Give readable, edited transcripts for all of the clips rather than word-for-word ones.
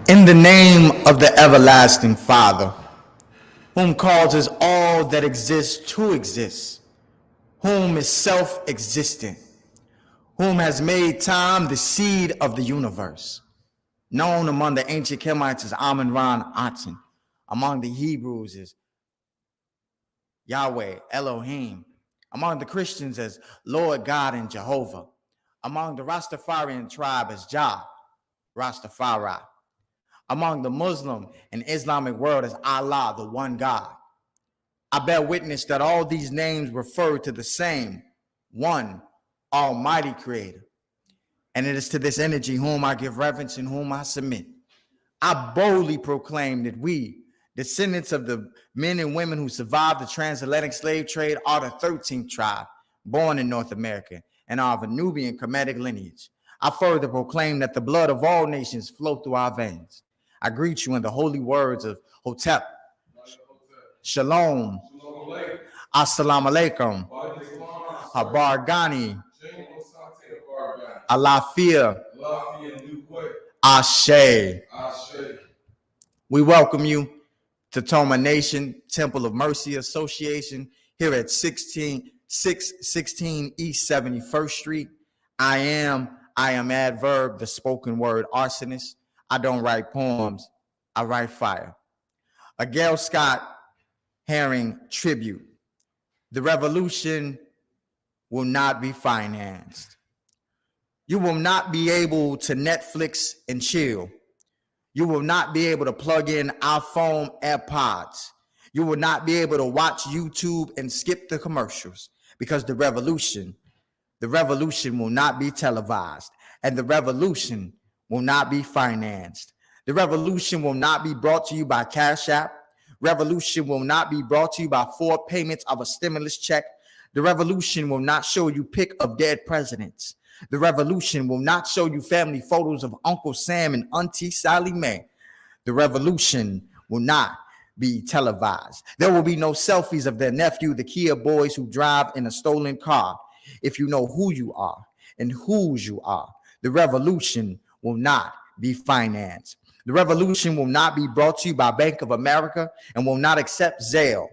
In the name of the everlasting Father, whom causes all that exists to exist, whom is self-existent, whom has made time the seed of the universe, known among the ancient Kemites as Amun-Ra, Aton, among the Hebrews as Yahweh, Elohim, among the Christians as Lord God and Jehovah, among the Rastafarian tribe as Jah, Rastafari, among the Muslim and Islamic world as Allah, the one God. I bear witness that all these names refer to the same one almighty creator. And it is to this energy whom I give reverence and whom I submit. I boldly proclaim that we, descendants of the men and women who survived the transatlantic slave trade, are the 13th tribe born in North America and are of a Nubian Kemetic lineage. I further proclaim that the blood of all nations flow through our veins. I greet you in the holy words of Hotep, Shalom, Assalamu alaikum, Habargani, Alafia, Ashe. We welcome you to Toma Nation Temple of Mercy Association here at 616 East 71st Street. I am Adverb, the spoken word arsonist. I don't write poems, I write fire. A Gail Scott Herring tribute. The revolution will not be financed. You will not be able to Netflix and chill. You will not be able to plug in iPhone AirPods. You will not be able to watch YouTube and skip the commercials because the revolution will not be televised, and the revolution will not be financed. The revolution will not be brought to you by Cash App. Revolution will not be brought to you by 4 payments of a stimulus check. The revolution will not show you pic of dead presidents. The revolution will not show you family photos of Uncle Sam and Auntie Sally Mae. The revolution will not be televised. There will be no selfies of their nephew, the Kia boys who drive in a stolen car. If you know who you are and whose you are, the revolution will not be financed. The revolution will not be brought to you by Bank of America and will not accept Zelle,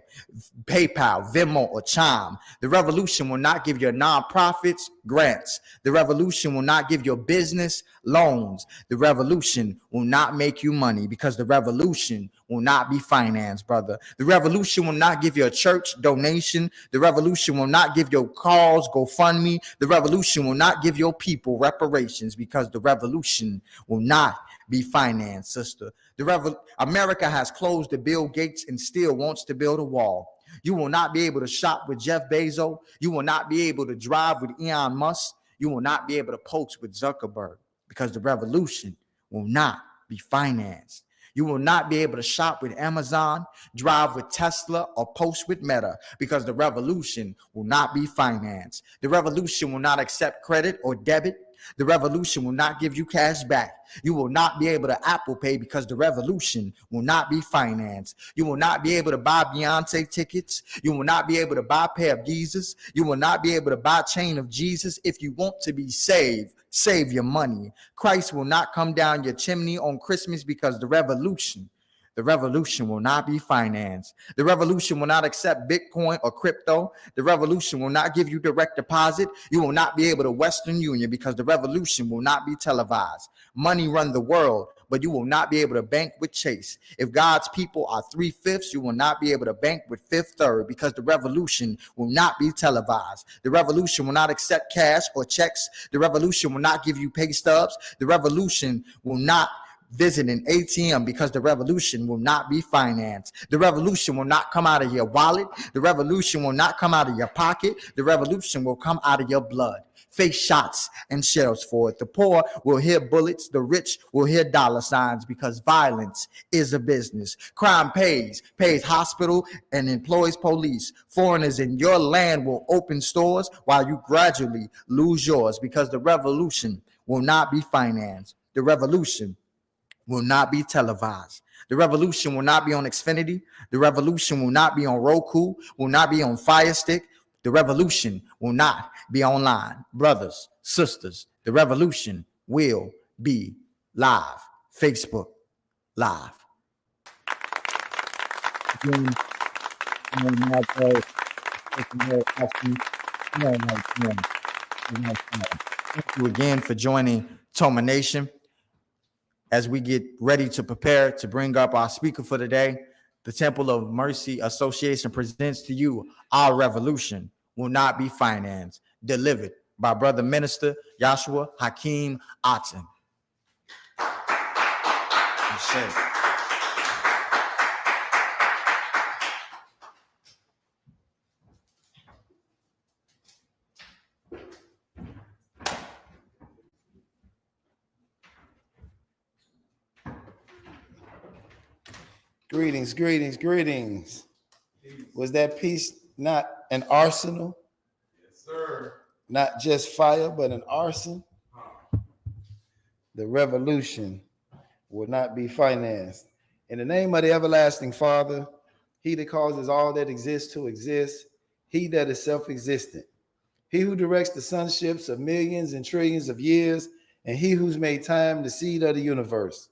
PayPal, Venmo, or Chime. The revolution will not give your nonprofits grants. The revolution will not give your business loans. The revolution will not make you money because the revolution will not be financed, brother. The revolution will not give your church donation. The revolution will not give your cause GoFundMe. The revolution will not give your people reparations because the revolution will not be financed, sister. America has closed to Bill Gates and still wants to build a wall. You will not be able to shop with Jeff Bezos. You will not be able to drive with Elon Musk. You will not be able to post with Zuckerberg because the revolution will not be financed. You will not be able to shop with Amazon, drive with Tesla, or post with Meta because the revolution will not be financed. The revolution will not accept credit or debit. The revolution will not give you cash back. You will not be able to Apple Pay because the revolution will not be financed. You will not be able to buy Beyonce tickets. You will not be able to buy a pair of Jesus. You will not be able to buy a chain of Jesus. If you want to be saved, save your money. Christ will not come down your chimney on Christmas because the revolution will not be financed. The revolution will not accept Bitcoin or crypto. The revolution will not give you direct deposit. You will not be able to Western Union because the revolution will not be televised. Money run the world, but you will not be able to bank with Chase. If God's people are 3/5, you will not be able to bank with 1/5 because the revolution will not be televised. The revolution will not accept cash or checks. The revolution will not give you pay stubs. The revolution will not visit an ATM because the revolution will not be financed. The revolution will not come out of your wallet. The revolution will not come out of your pocket. The revolution will come out of your blood. Face shots and shells for it. The poor will hear bullets. The rich will hear dollar signs because violence is a business. Crime pays hospital and employs police. Foreigners in your land will open stores while you gradually lose yours because the revolution will not be financed. The revolution will not be televised. The revolution will not be on Xfinity. The revolution will not be on Roku, will not be on Fire Stick. The revolution will not be online. Brothers, sisters, the revolution will be live. Facebook, live. Thank you again for joining Toma Nation. As we get ready to prepare to bring up our speaker for today, the Temple of Mercy Association presents to you Our Revolution Will Not Be Financed, delivered by Brother Minister Yashua Hakim Aton. Greetings, greetings, greetings. Was that piece not an arsenal? Yes, sir. Not just fire, but an arson? The revolution will not be financed. In the name of the everlasting Father, he that causes all that exists to exist, he that is self-existent, he who directs the sunships of millions and trillions of years, and he who's made time the seed of the universe.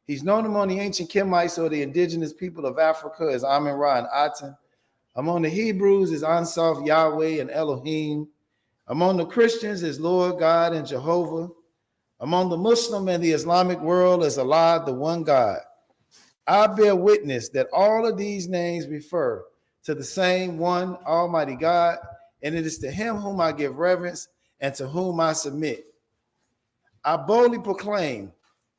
He's known among the ancient Kemites or the indigenous people of Africa as Amin-Ra and Aton. Among the Hebrews is Ansaf, Yahweh, and Elohim. Among the Christians is Lord God and Jehovah. Among the Muslim and the Islamic world is Allah, the one God. I bear witness that all of these names refer to the same one Almighty God, and it is to him whom I give reverence and to whom I submit. I boldly proclaim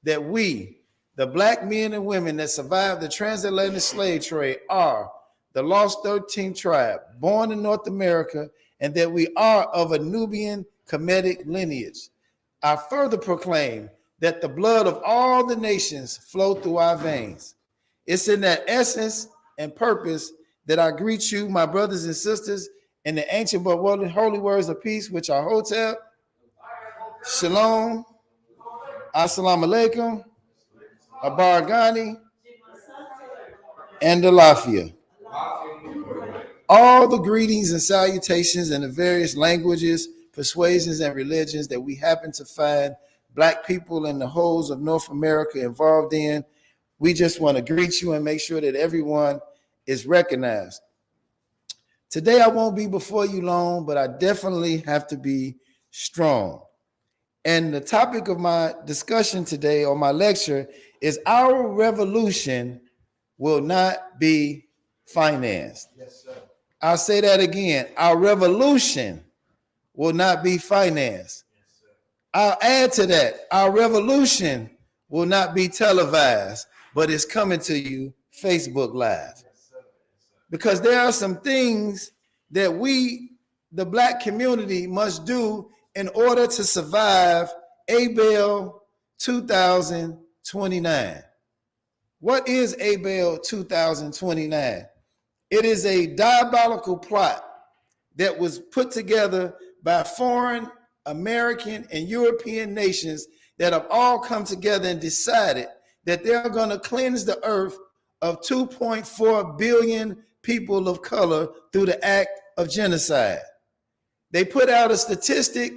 that we, the black men and women that survived the transatlantic slave trade, are the lost 13th tribe, born in North America, and that we are of a Nubian Kemetic lineage. I further proclaim that the blood of all the nations flow through our veins. It's in that essence and purpose that I greet you, my brothers and sisters, in the ancient but holy words of peace, which are Hotep, Shalom, Assalamu alaikum, Abargani, and Alafia. All the greetings and salutations in the various languages, persuasions, and religions that we happen to find black people in the wholes of North America involved in, we just want to greet you and make sure that everyone is recognized. Today I won't be before you long, but I definitely have to be strong. And the topic of my discussion today, or my lecture, is our revolution will not be financed. Yes, sir. I'll say that again. Our revolution will not be financed. Yes, sir. I'll add to that. Our revolution will not be televised, but it's coming to you Facebook Live. Yes, sir. Yes, sir. Because there are some things that we, the black community, must do in order to survive Abel 2029. What is Abel 2029? It is a diabolical plot that was put together by foreign, American, and European nations that have all come together and decided that they're going to cleanse the earth of 2.4 billion people of color through the act of genocide. They put out a statistic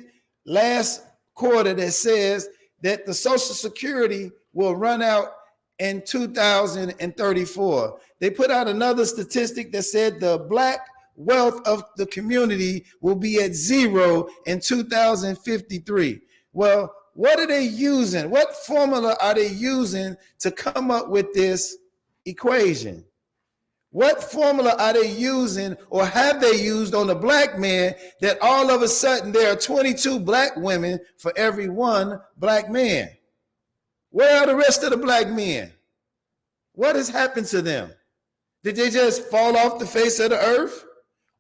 last quarter that says that the Social Security will run out in 2034. They put out another statistic that said the black wealth of the community will be at zero in 2053. Well, what are they using? What formula are they using to come up with this equation? What formula are they using, or have they used on the black man, that all of a sudden there are 22 black women for every one black man? Where are the rest of the black men? What has happened to them? Did they just fall off the face of the earth?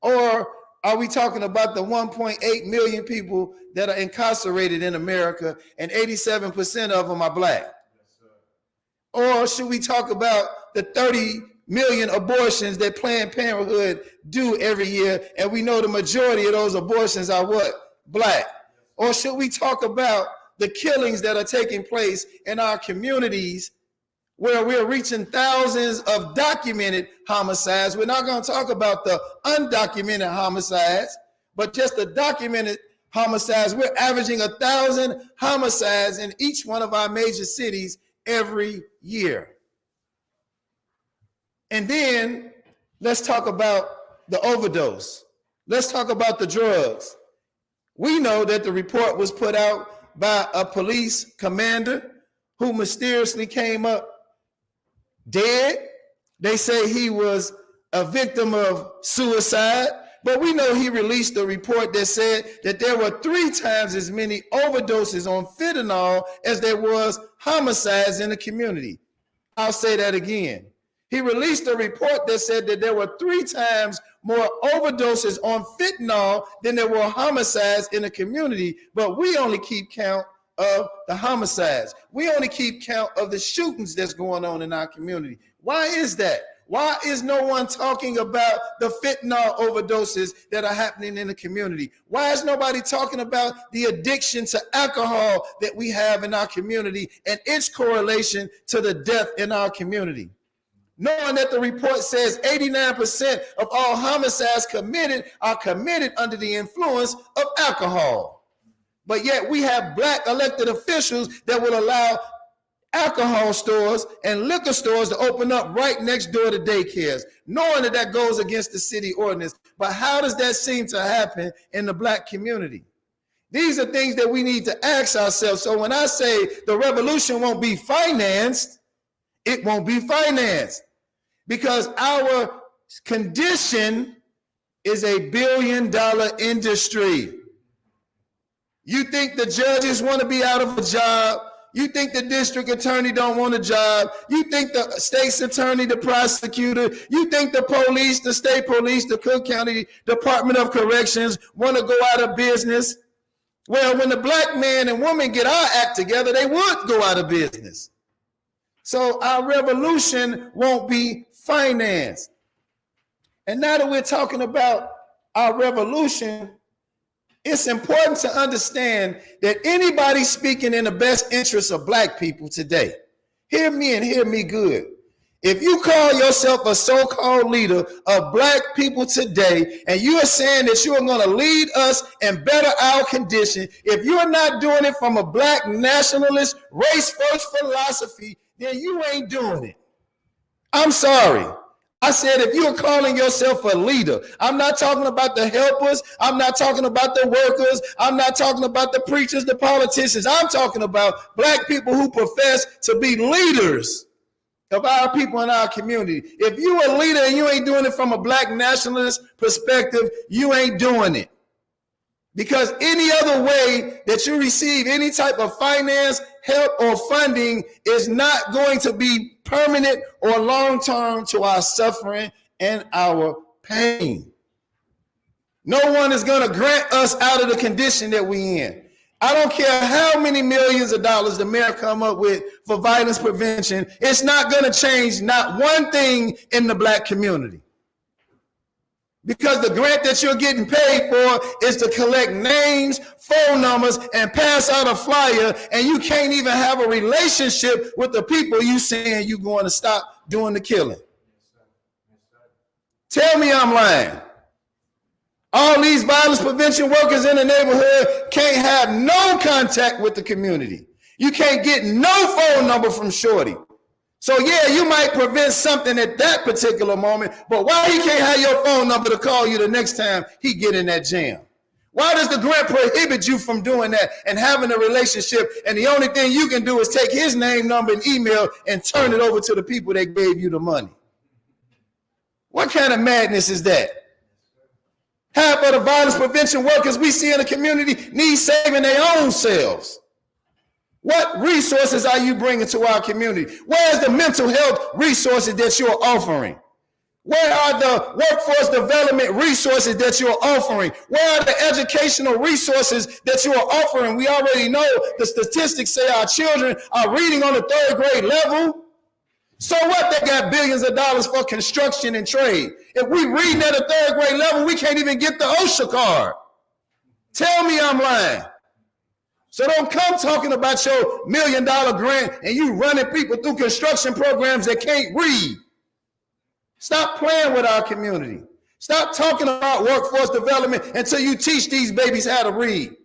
Or are we talking about the 1.8 million people that are incarcerated in America and 87% of them are black? Yes, sir. Or should we talk about the 30 million abortions that Planned Parenthood do every year, and we know the majority of those abortions are what? Black. Or should we talk about the killings that are taking place in our communities, where we're reaching thousands of documented homicides? We're not going to talk about the undocumented homicides, but just the documented homicides. We're averaging 1,000 homicides in each one of our major cities every year. And then let's talk about the overdose. Let's talk about the drugs. We know that the report was put out by a police commander who mysteriously came up dead. They say he was a victim of suicide, but we know he released a report that said that there were 3 times as many overdoses on fentanyl as there was homicides in the community. I'll say that again. He released a report that said that there were 3 times more overdoses on fentanyl than there were homicides in the community, but we only keep count of the homicides. We only keep count of the shootings that's going on in our community. Why is that? Why is no one talking about the fentanyl overdoses that are happening in the community? Why is nobody talking about the addiction to alcohol that we have in our community and its correlation to the death in our community? Knowing that the report says 89% of all homicides committed are committed under the influence of alcohol. But yet we have black elected officials that will allow alcohol stores and liquor stores to open up right next door to daycares, knowing that that goes against the city ordinance. But how does that seem to happen in the black community? These are things that we need to ask ourselves. So when I say the revolution won't be financed, it won't be financed because our condition is a $1 billion industry. You think the judges want to be out of a job? You think the district attorney don't want a job? You think the state's attorney, the prosecutor, you think the police, the state police, the Cook County Department of Corrections want to go out of business? Well, when the black man and woman get our act together, they would go out of business. So our revolution won't be financed. And now that we're talking about our revolution, it's important to understand that anybody speaking in the best interest of black people today, hear me and hear me good. If you call yourself a so-called leader of black people today, and you are saying that you are going to lead us and better our condition, if you're not doing it from a black nationalist, race-first philosophy, then you ain't doing it. I'm sorry. I said, if you're calling yourself a leader, I'm not talking about the helpers. I'm not talking about the workers. I'm not talking about the preachers, the politicians. I'm talking about black people who profess to be leaders of our people in our community. If you're a leader and you ain't doing it from a black nationalist perspective, you ain't doing it. Because any other way that you receive any type of finance, help, or funding is not going to be permanent or long-term to our suffering and our pain. No one is going to grant us out of the condition that we in. I don't care how many millions of dollars the mayor come up with for violence prevention. It's not going to change not one thing in the black community. Because the grant that you're getting paid for is to collect names, phone numbers, and pass out a flyer, and you can't even have a relationship with the people you saying you're going to stop doing the killing. Tell me I'm lying. All these violence prevention workers in the neighborhood can't have no contact with the community. You can't get no phone number from Shorty. So yeah, you might prevent something at that particular moment, but why he can't have your phone number to call you the next time he get in that jam? Why does the grant prohibit you from doing that and having a relationship, and the only thing you can do is take his name, number, and email and turn it over to the people that gave you the money? What kind of madness is that? Half of the violence prevention workers we see in the community need saving their own selves. What resources are you bringing to our community? Where's the mental health resources that you're offering? Where are the workforce development resources that you're offering? Where are the educational resources that you are offering? We already know the statistics say our children are reading on the 3rd grade level. So what? They got billions of dollars for construction and trade. If we reading at a 3rd grade level, we can't even get the OSHA card. Tell me I'm lying. So don't come talking about your $1 million grant and you running people through construction programs that can't read. Stop playing with our community. Stop talking about workforce development until you teach these babies how to read.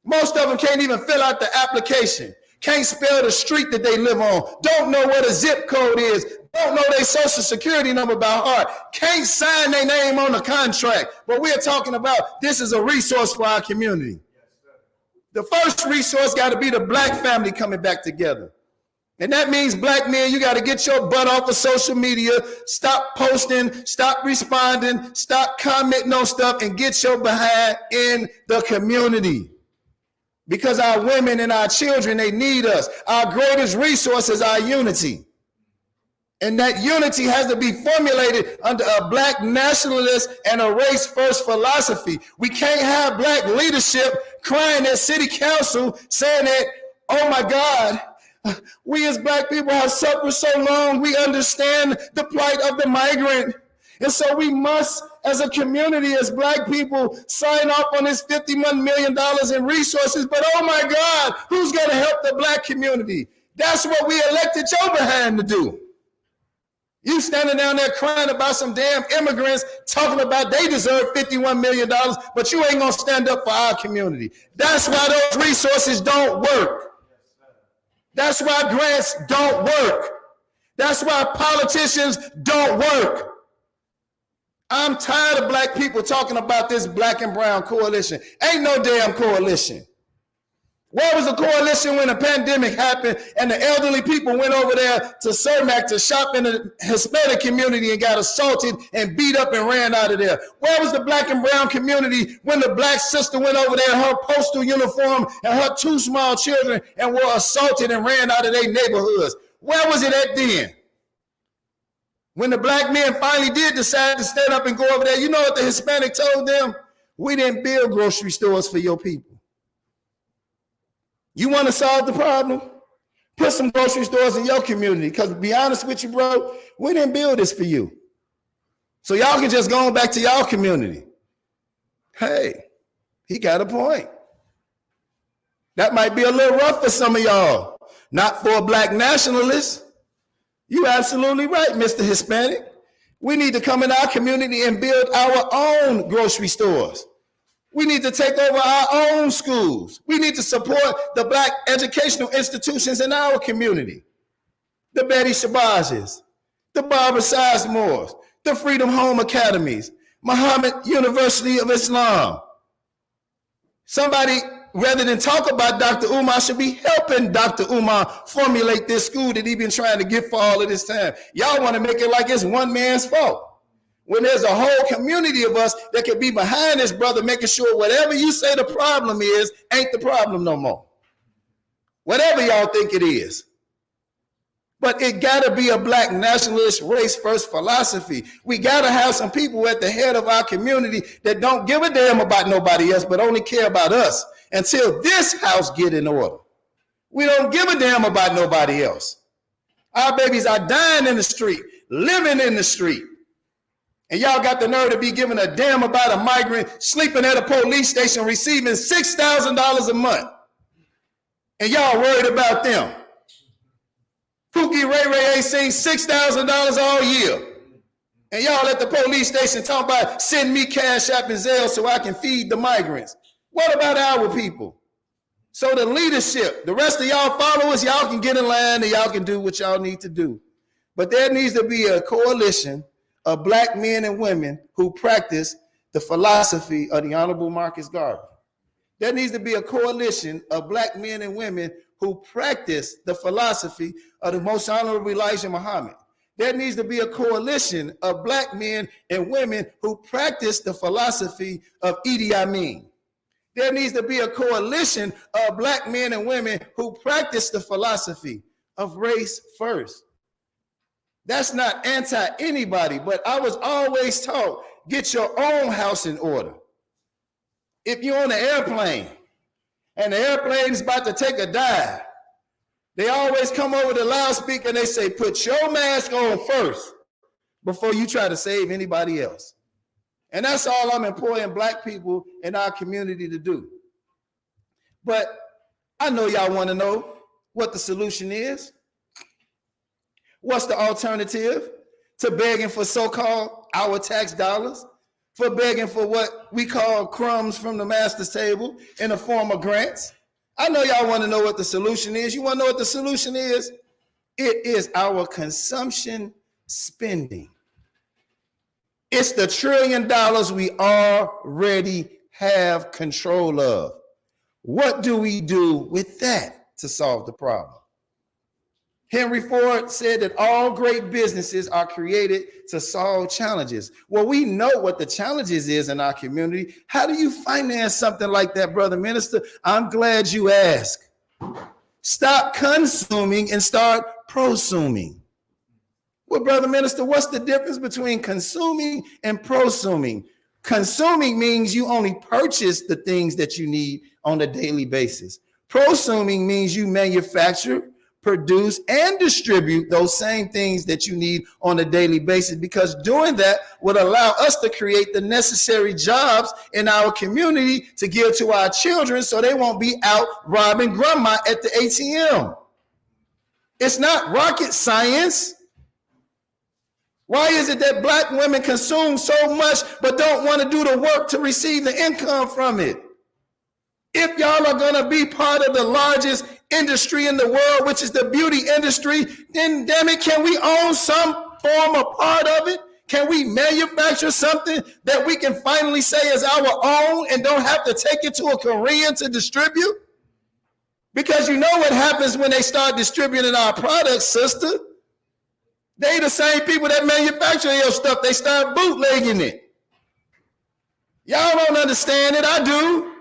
Most of them can't even fill out the application. Can't spell the street that they live on. Don't know what a zip code is. don't know their social security number by heart, can't sign their name on the contract. But we're talking about this is a resource for our community. The first resource got to be the black family coming back together. And that means black men, you got to get your butt off of social media, stop posting, stop responding, stop commenting on stuff, and get your behind in the community. Because our women and our children, they need us. Our greatest resource is our unity. And that unity has to be formulated under a black nationalist and a race-first philosophy. We can't have black leadership crying at city council saying that, oh my God, we as black people have suffered so long. We understand the plight of the migrant. And so we must, as a community, as black people, sign off on this $51 million in resources. But oh my God, who's going to help the black community? That's what we elected your behind to do. You standing down there crying about some damn immigrants talking about they deserve $51 million, but you ain't going to stand up for our community. That's why those resources don't work. That's why grants don't work. That's why politicians don't work. I'm tired of black people talking about this black and brown coalition. Ain't no damn coalition. Where was the coalition when the pandemic happened and the elderly people went over there to Cermak to shop in the Hispanic community and got assaulted and beat up and ran out of there? Where was the black and brown community when the black sister went over there in her postal uniform and her two small children and were assaulted and ran out of their neighborhoods? Where was it at then? When the black men finally did decide to stand up and go over there, you know what the Hispanic told them? We didn't build grocery stores for your people. You want to solve the problem? Put some grocery stores in your community. Because to be honest with you, bro, we didn't build this for you. So y'all can just go on back to y'all community. Hey, he got a point. That might be a little rough for some of y'all. Not for a black nationalist. You absolutely right, Mr. Hispanic. We need to come in our community and build our own grocery stores. We need to take over our own schools. We need to support the black educational institutions in our community. The Betty Shabazzes, the Barbara Sizemores, the Freedom Home Academies, Muhammad University of Islam. Somebody, rather than talk about Dr. Umar, should be helping Dr. Umar formulate this school that he's been trying to get for all of this time. Y'all want to make it like it's one man's fault. When there's a whole community of us that can be behind this brother, making sure whatever you say the problem is, ain't the problem no more. Whatever y'all think it is. But it gotta be a black nationalist race-first philosophy. We gotta have some people at the head of our community that don't give a damn about nobody else, but only care about us until this house get in order. We don't give a damn about nobody else. Our babies are dying in the street, living in the street. And y'all got the nerve to be giving a damn about a migrant sleeping at a police station receiving $6,000 a month. And y'all worried about them. Pookie Ray Ray ain't seen $6,000 all year. And y'all at the police station talking about send me Cash App and Zelle so I can feed the migrants. What about our people? So the leadership, the rest of y'all followers, y'all can get in line and y'all can do what y'all need to do. But there needs to be a coalition of black men and women who practice the philosophy of the Honorable Marcus Garvey. There needs to be a coalition of black men and women who practice the philosophy of the Most Honorable Elijah Muhammad. There needs to be a coalition of black men and women who practice the philosophy of Idi Amin. There needs to be a coalition of black men and women who practice the philosophy of race first. That's not anti-anybody, but I was always taught, get your own house in order. If you're on an airplane and the airplane is about to take a dive, they always come over the loudspeaker and they say, put your mask on first before you try to save anybody else. And that's all I'm employing black people in our community to do. But I know y'all want to know what the solution is. What's the alternative to begging for so-called our tax dollars, for begging for what we call crumbs from the master's table in the form of grants? I know y'all want to know what the solution is. You want to know what the solution is? It is our consumption spending. It's the $1 trillion we already have control of. What do we do with that to solve the problem? Henry Ford said that all great businesses are created to solve challenges. Well, we know what the challenges is in our community. How do you finance something like that, brother minister? I'm glad you asked. Stop consuming and start prosuming. Well, brother minister, what's the difference between consuming and prosuming? Consuming means you only purchase the things that you need on a daily basis. Prosuming means you manufacture, produce, and distribute those same things that you need on a daily basis, because doing that would allow us to create the necessary jobs in our community to give to our children so they won't be out robbing grandma at the ATM. It's not rocket science. Why is it that black women consume so much but don't want to do the work to receive the income from it? If y'all are going to be part of the largest industry in the world, which is the beauty industry, then damn it, can we own some form or part of it? Can we manufacture something that we can finally say is our own and don't have to take it to a Korean to distribute? Because you know what happens when they start distributing our products, sister. They the same people that manufacture your stuff. They start bootlegging it. Y'all don't understand it. I do.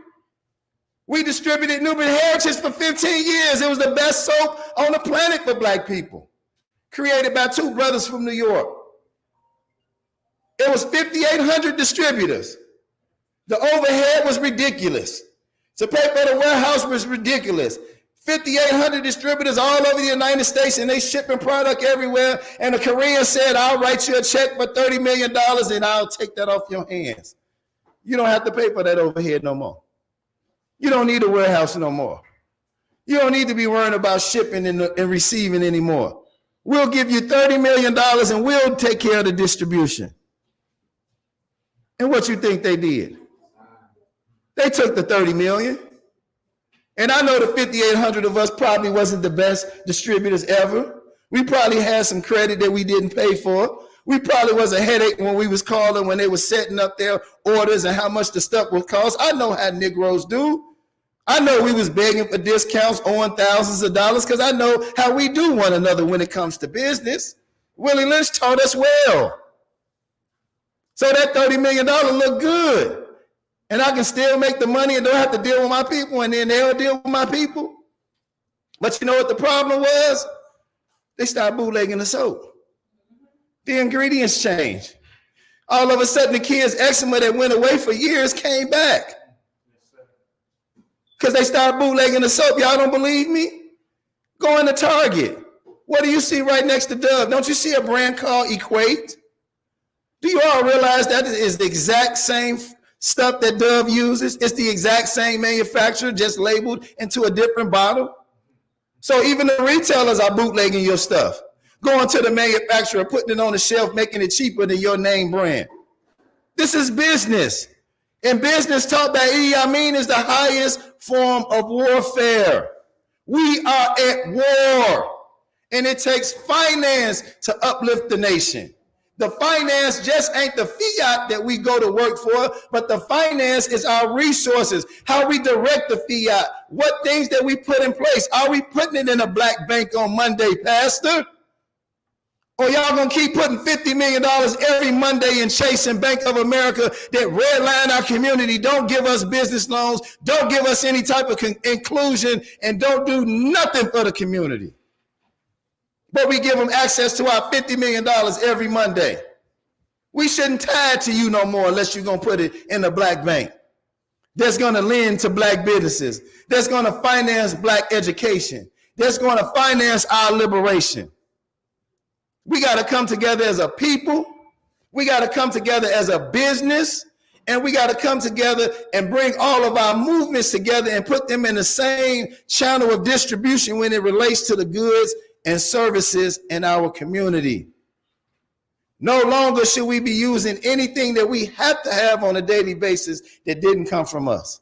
We distributed Nubian Heritage for 15 years. It was the best soap on the planet for black people. Created by two brothers from New York. It was 5,800 distributors. The overhead was ridiculous. To pay for the warehouse was ridiculous. 5,800 distributors all over the United States, and they shipping product everywhere. And the Korean said, I'll write you a check for $30 million and I'll take that off your hands. You don't have to pay for that overhead no more. You don't need a warehouse no more. You don't need to be worrying about shipping and receiving anymore. We'll give you $30 million and we'll take care of the distribution. And what you think they did? They took the 30 million. And I know the 5,800 of us probably wasn't the best distributors ever. We probably had some credit that we didn't pay for. We probably was a headache when we was calling, when they were setting up their orders and how much the stuff would cost. I know how Negroes do. I know we was begging for discounts, owing thousands of dollars, because I know how we do one another when it comes to business. Willie Lynch taught us well. So that $30 million looked good. And I can still make the money and don't have to deal with my people, and then they'll deal with my people. But you know what the problem was? They started bootlegging the soap. The ingredients changed. All of a sudden, the kids' eczema that went away for years came back. Because they started bootlegging the soap. Y'all don't believe me? Go into Target. What do you see right next to Dove? Don't you see a brand called Equate? Do you all realize that is the exact same stuff that Dove uses? It's the exact same manufacturer, just labeled into a different bottle. So even the retailers are bootlegging your stuff, going to the manufacturer, putting it on the shelf, making it cheaper than your name brand. This is business. And business taught by Idi Amin is the highest form of warfare. We are at war, and it takes finance to uplift the nation. The finance just ain't the fiat that we go to work for, but the finance is our resources, how we direct the fiat, what things that we put in place. Are we putting it in a black bank on Monday, Pastor? Or y'all gonna keep putting $50 million every Monday in Chase and Bank of America that redline our community, don't give us business loans, don't give us any type of inclusion, and don't do nothing for the community? But we give them access to our $50 million every Monday. We shouldn't tie it to you no more unless you're going to put it in a black bank that's going to lend to black businesses, that's going to finance black education, that's going to finance our liberation. We got to come together as a people. We got to come together as a business. And we got to come together and bring all of our movements together and put them in the same channel of distribution when it relates to the goods and services in our community. No longer should we be using anything that we have to have on a daily basis that didn't come from us.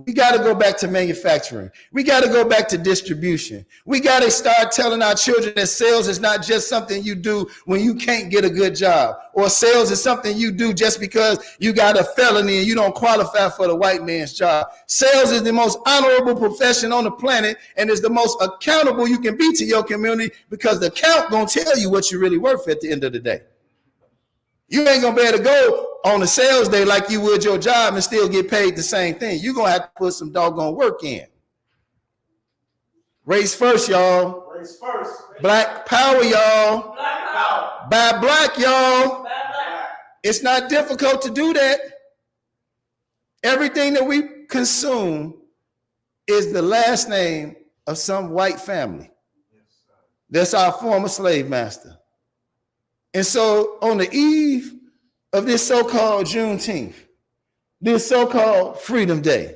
We got to go back to manufacturing. We got to go back to distribution. We got to start telling our children that sales is not just something you do when you can't get a good job, or sales is something you do just because you got a felony and you don't qualify for the white man's job. Sales is the most honorable profession on the planet, and is the most accountable you can be to your community, because the count gonna tell you what you're really worth at the end of the day. You ain't gonna be able to go on a sales day like you would your job and still get paid the same thing. You're gonna have to put some doggone work in. Race first, y'all. Race first. Black power, y'all. Black power. Buy black, y'all. Black. It's not difficult to do that. Everything that we consume is the last name of some white family. That's our former slave master. And so on the eve of this so-called Juneteenth, this so-called Freedom Day,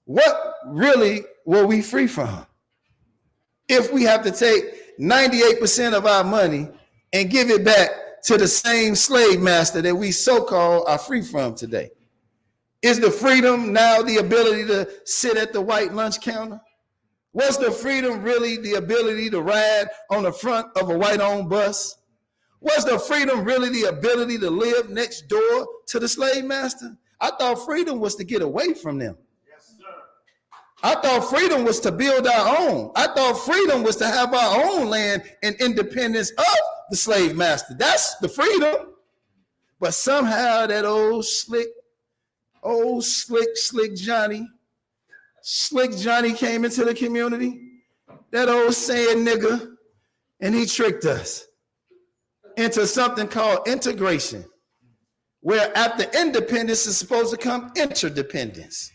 what really were we free from? If we have to take 98% of our money and give it back to the same slave master that we so-called are free from today. Is the freedom now the ability to sit at the white lunch counter? Was the freedom really the ability to ride on the front of a white-owned bus? Was the freedom really the ability to live next door to the slave master? I thought freedom was to get away from them. Yes, sir. I thought freedom was to build our own. I thought freedom was to have our own land and independence of the slave master. That's the freedom. But somehow that old slick Johnny came into the community, that old saying nigga, and he tricked us into something called integration, where after independence is supposed to come interdependence,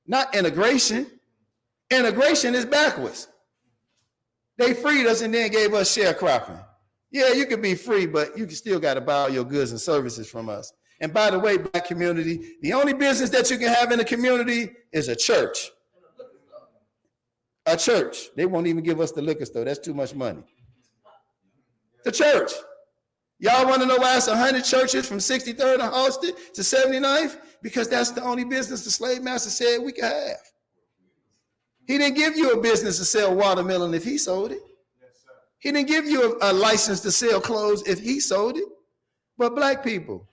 not integration. Integration is backwards. They freed us and then gave us sharecropping. Yeah, you can be free, but you can still got to buy all your goods and services from us. And by the way, black community, the only business that you can have in a community is a church. A church. They won't even give us the liquor store. That's too much money. The church. Y'all want to know why it's 100 churches from 63rd and Halsted to 79th? Because that's the only business the slave master said we could have. He didn't give you a business to sell watermelon if he sold it. He didn't give you a license to sell clothes if he sold it. But black people,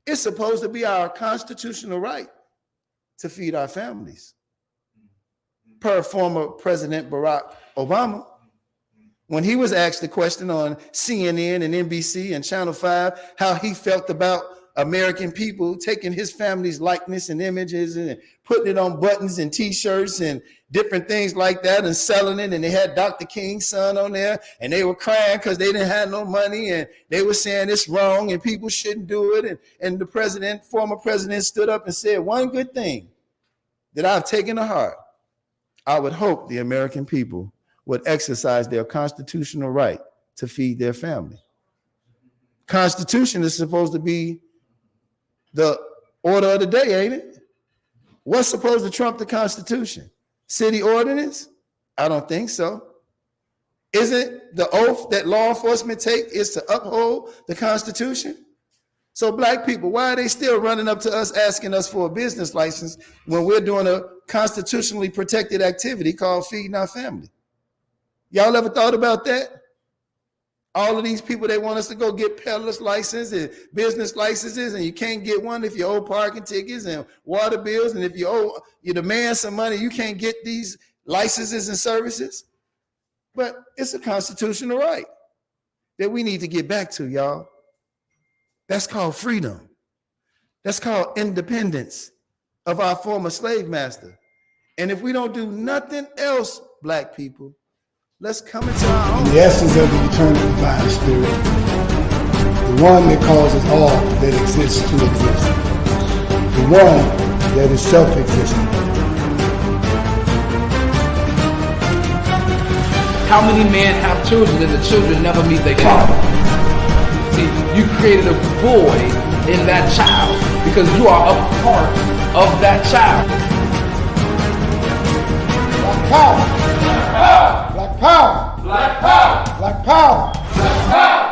it's supposed to be our constitutional right to feed our families. Per former President Barack Obama, when he was asked the question on CNN and NBC and Channel 5, how he felt about American people taking his family's likeness and images and putting it on buttons and t-shirts and different things like that and selling it. And they had Dr. King's son on there and they were crying because they didn't have no money and they were saying it's wrong and people shouldn't do it. And the former president stood up and said, one good thing that I've taken to heart, I would hope the American people would exercise their constitutional right to feed their family. Constitution is supposed to be the order of the day, ain't it? What's supposed to trump the Constitution? City ordinance? I don't think so. Isn't the oath that law enforcement take is to uphold the Constitution? So black people, why are they still running up to us asking us for a business license when we're doing a constitutionally protected activity called feeding our family? Y'all ever thought about that? All of these people, they want us to go get peddler's license and business licenses, and you can't get one if you owe parking tickets and water bills, and if you demand some money, you can't get these licenses and services. But it's a constitutional right that we need to get back to, y'all. That's called freedom. That's called independence of our former slave master. And if we don't do nothing else, black people, let's come into our own. The essence of the eternal divine spirit, the one that causes all that exists to exist, the one that is self-existent. How many men have children and the children never meet their father? See, you created a void in that child because you are a part of that child. Black power! Black power! Black power! Black power! Black power!